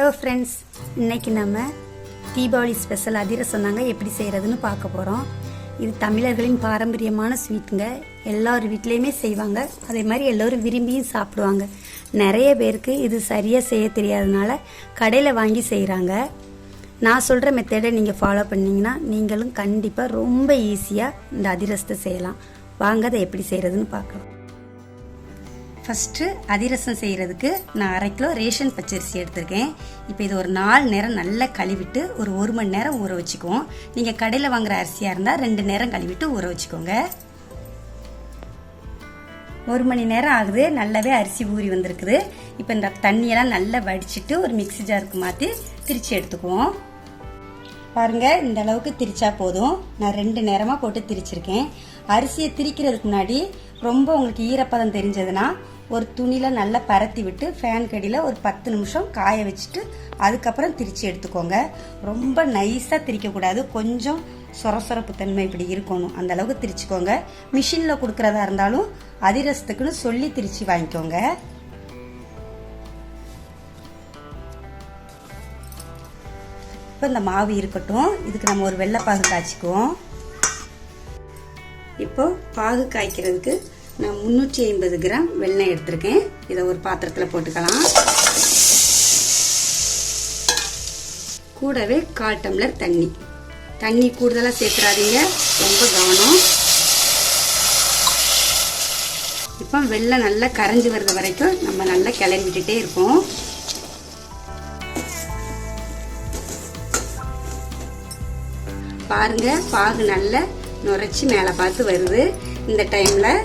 Hello friends, இன்றைக்கி நம்ம Deepavali special அதிரசம் தாங்க எப்படி செய்கிறதுன்னு பார்க்க போகிறோம். இது தமிழர்களின் பாரம்பரியமான ஸ்வீட்டுங்க. எல்லார் வீட்லேயுமே செய்வாங்க. அதே மாதிரி எல்லோரும் விரும்பியும் சாப்பிடுவாங்க. நிறைய பேருக்கு இது சரியாக செய்ய தெரியாதனால கடையில் வாங்கி செய்கிறாங்க. நான் சொல்கிற மெத்தடை நீங்கள் ஃபாலோ பண்ணிங்கன்னா நீங்களும் கண்டிப்பாக ரொம்ப ஈஸியாக இந்த அதிரசத்தை செய்யலாம். வாங்க அதை எப்படி செய்கிறதுன்னு பார்க்கலாம். ஃபஸ்ட்டு அதிரசம் செய்கிறதுக்கு நான் 1/2 கிலோ ரேஷன் பச்சரிசி எடுத்திருக்கேன். இப்போ இது ஒரு 4 நேரம் நல்லா கழுவிட்டு ஒரு 1 மணி நேரம் ஊற வச்சுக்குவோம். நீங்கள் கடையில் வாங்குகிற அரிசியாக இருந்தால் 2 நேரம் கழுவிட்டு ஊற வச்சுக்கோங்க. 1 மணி நேரம் ஆகுது. நல்லாவே அரிசி ஊறி வந்திருக்குது. இப்போ இந்த தண்ணியெல்லாம் நல்லா வடிச்சிட்டு ஒரு மிக்ஸி ஜாருக்கு மாற்றி திரிச்சு எடுத்துக்குவோம். பாருங்கள், இந்த அளவுக்கு திரிச்சா போதும். நான் 2 நேரமாக போட்டு திரிச்சிருக்கேன். அரிசியை திரிக்கிறதுக்கு முன்னாடி ரொம்ப உங்களுக்கு ஈரப்பதம் தெரிஞ்சதுன்னா ஒரு துணியில் நல்லா பரத்தி விட்டு ஃபேன் கடியில் ஒரு 10 நிமிஷம் காய வச்சுட்டு அதுக்கப்புறம் திரிச்சு எடுத்துக்கோங்க. ரொம்ப நைஸாக திரிக்கக்கூடாது, கொஞ்சம் சொரசொரப்பு தன்மை இப்படி இருக்கணும். அந்த அளவுக்கு திரிச்சுக்கோங்க. மிஷினில் கொடுக்குறதா இருந்தாலும் அதிரசத்துக்குன்னு சொல்லி திரிச்சு வாங்கிக்கோங்க. இப்போ இந்த மாவு இருக்கட்டும். இதுக்கு நம்ம ஒரு வெள்ளைப்பாகு காய்ச்சிக்குவோம். இப்போ பாகு காய்க்கிறதுக்கு நான் 350 கிராம் வெல்லம் எடுத்திருக்கேன். இதை ஒரு பாத்திரத்தில் போட்டுக்கலாம். கூடவே 1/4 டம்ளர் தண்ணி. தண்ணி கூடுதலாக சேர்த்துறாதீங்க, ரொம்ப கவனம். இப்போ வெல்லம் நல்லா கரைஞ்சி வர்றது வரைக்கும் நம்ம நல்லா கிளறி விட்டுட்டே இருப்போம். பாருங்க, பாகு நல்லா நுரைச்சி மேலே பார்த்து வருது. இந்த டைமில்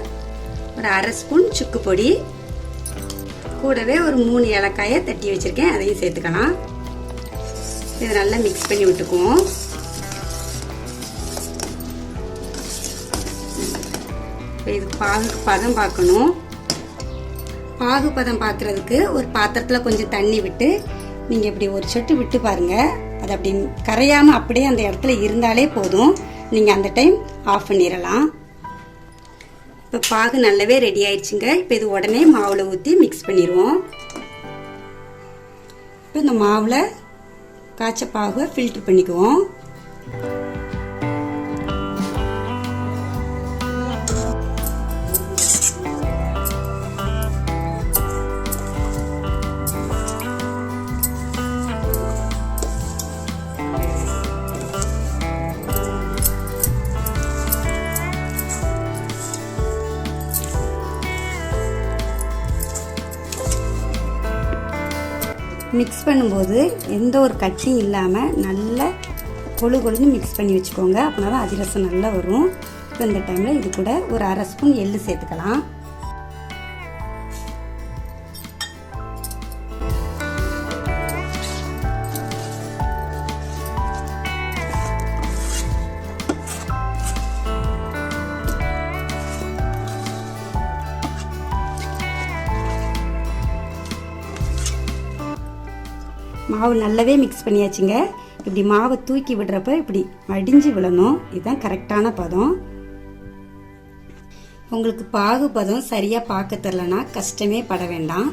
ஒரு 1/2 ஸ்பூன் சுக்கு பொடி, கூடவே ஒரு 3 ஏலக்காயை தட்டி வச்சுருக்கேன், அதையும் சேர்த்துக்கலாம். இதை நல்லா மிக்ஸ் பண்ணி விட்டுக்குவோம். இது பாகு பதம் பார்க்கணும். பாகு பதம் பார்க்குறதுக்கு ஒரு பாத்திரத்தில் கொஞ்சம் தண்ணி விட்டு நீங்கள் இப்படி ஒரு சொட்டு விட்டு பாருங்கள். அது அப்படி கரையாமல் அப்படியே அந்த இடத்துல இருந்தாலே போதும். நீங்கள் அந்த டைம் ஆஃப் பண்ணிடலாம். இப்போ பாகு நல்லாவே ரெடி ஆயிடுச்சுங்க. இப்போ இது உடனே மாவில் ஊற்றி மிக்ஸ் பண்ணிடுவோம். இப்போ இந்த மாவில் காய்ச்ச பாகுவை ஃபில்ட்ரு பண்ணிக்குவோம். மிக்ஸ் பண்ணும்போது எந்த ஒரு கட்டியும் இல்லாமல் நல்லா கொழுன்னு மிக்ஸ் பண்ணி வச்சுக்கோங்க. அப்படின்னா தான் அதிரசம் நல்லா வரும். இப்போ இந்த டைமில் இது கூட ஒரு 1/2 ஸ்பூன் எள்ளு சேர்த்துக்கலாம். மாவு நல்லாவே மிக்ஸ் பண்ணியாச்சுங்க. இப்படி மாவை தூக்கி விடுறப்ப இப்படி வடிஞ்சு விழணும். இதுதான் கரெக்டான பதம். உங்களுக்கு பாகு பதம் சரியாக பார்க்க தெரிலனா கஷ்டமே பட வேண்டாம்.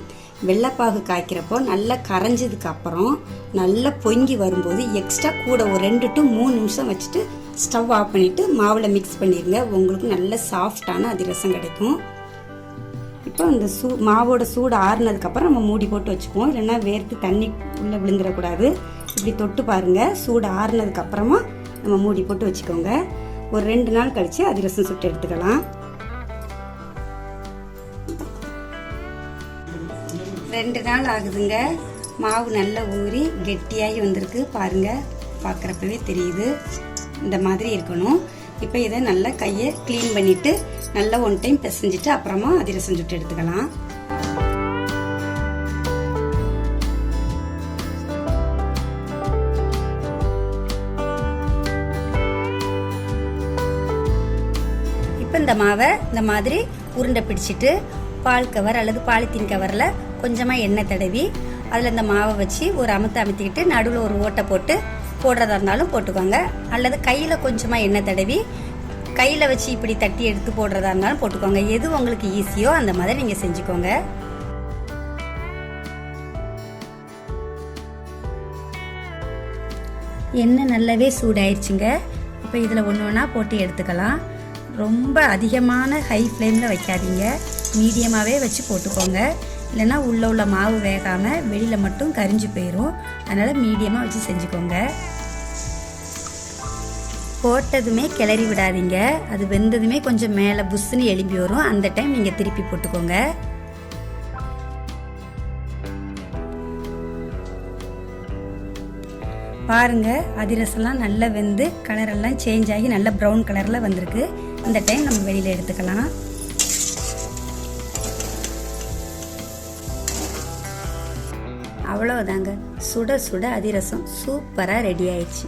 வெள்ளைப்பாகு காய்க்கிறப்போ நல்லா கரைஞ்சதுக்கு அப்புறம் நல்லா பொங்கி வரும்போது எக்ஸ்ட்ரா கூட ஒரு 2 to 3 நிமிஷம் வச்சுட்டு ஸ்டவ் ஆஃப் பண்ணிவிட்டு மாவில் மிக்ஸ் பண்ணிடுங்க. உங்களுக்கு நல்ல சாஃப்டான அதிரசம் கிடைக்கும். இப்போ இந்த மாவோட சூடு ஆறுனதுக்கப்புறம் நம்ம மூடி போட்டு வச்சுக்குவோம். இல்லைன்னா வேர்த்து தண்ணி உள்ளே விழுந்துடக்கூடாது. இப்படி தொட்டு பாருங்கள். சூடு ஆறுனதுக்கப்புறமா நம்ம மூடி போட்டு வச்சுக்கோங்க. ஒரு 2 நாள் கழித்து அதிரசம் சுட்டு எடுத்துக்கலாம். 2 நாள் ஆகுதுங்க. மாவு நல்லா ஊறி கெட்டியாகி வந்திருக்கு. பாருங்கள், பார்க்குறப்பவே தெரியுது. இந்த மாதிரி இருக்கணும். இப்போ இதை நல்லா கையை க்ளீன் பண்ணிவிட்டு நல்லா 1 டைம் பிசைஞ்சிட்டு அப்புறமா அதிரசம் சுட்டு எடுத்துக்கலாம். இப்போ இந்த மாவை இந்த மாதிரி உருண்டை பிடிச்சிட்டு பால் கவர் அல்லது பாலித்தீன் கவரில் கொஞ்சமாக எண்ணெய் தடவி அதில் இந்த மாவை வச்சு ஒரு அமுத்திக்கிட்டு நடுவில் ஒரு ஓட்டை போட்டு போடுறதா இருந்தாலும் போட்டுக்கோங்க. அல்லது கையில் கொஞ்சமாக எண்ணெய் தடவி கையில் வச்சு இப்படி தட்டி எடுத்து போடுறதா இருந்தாலும் போட்டுக்கோங்க. எது உங்களுக்கு ஈஸியோ அந்த மாதிரி நீங்கள் செஞ்சுக்கோங்க. எண்ணெய் நல்லாவே சூடாயிருச்சுங்க. இப்போ இதில் ஒன்று ஒன்றா போட்டு எடுத்துக்கலாம். ரொம்ப அதிகமான ஹை ஃப்ளேமில் வைக்காதீங்க, மீடியமாகவே வச்சு போட்டுக்கோங்க. இல்லைன்னா உள்ளே உள்ள மாவு வேகாமல் வெளியில் மட்டும் கரிஞ்சு போயிடும். அதனால் மீடியமாக வச்சு செஞ்சுக்கோங்க. போட்டதுமே கிளறி விடாதீங்க. அது வெந்ததுமே கொஞ்சம் மேலே புஷ்ஷுன்னு எழும்பி வரும். அந்த டைம் நீங்கள் திருப்பி போட்டுக்கோங்க. பாருங்கள், அதிரசம்லாம் நல்லா வெந்து கலரெல்லாம் சேஞ்ச் ஆகி நல்ல ப்ரௌன் கலரில் வந்திருக்கு. இந்த டைம் நம்ம வெளியில் எடுத்துக்கலாம். அவ்வளோதாங்க, சுட சுட அதிரசம் சூப்பராக ரெடி ஆயிடுச்சு.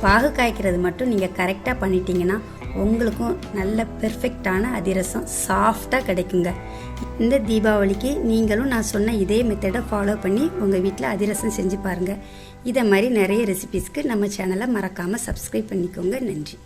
பாகு காய்க்கிறது மட்டும் நீங்கள் கரெக்டாக பண்ணிட்டீங்கன்னா உங்களுக்கும் நல்ல பெர்ஃபெக்டான அதிரசம் சாஃப்டாக கிடைக்குங்க. இந்த தீபாவளிக்கு நீங்களும் நான் சொன்ன இதே மெத்தடை ஃபாலோ பண்ணி உங்கள் வீட்டில் அதிரசம் செஞ்சு பாருங்கள். இதை மாதிரி நிறைய ரெசிபீஸ்க்கு நம்ம சேனலை மறக்காமல் சப்ஸ்கிரைப் பண்ணிக்கோங்க. நன்றி.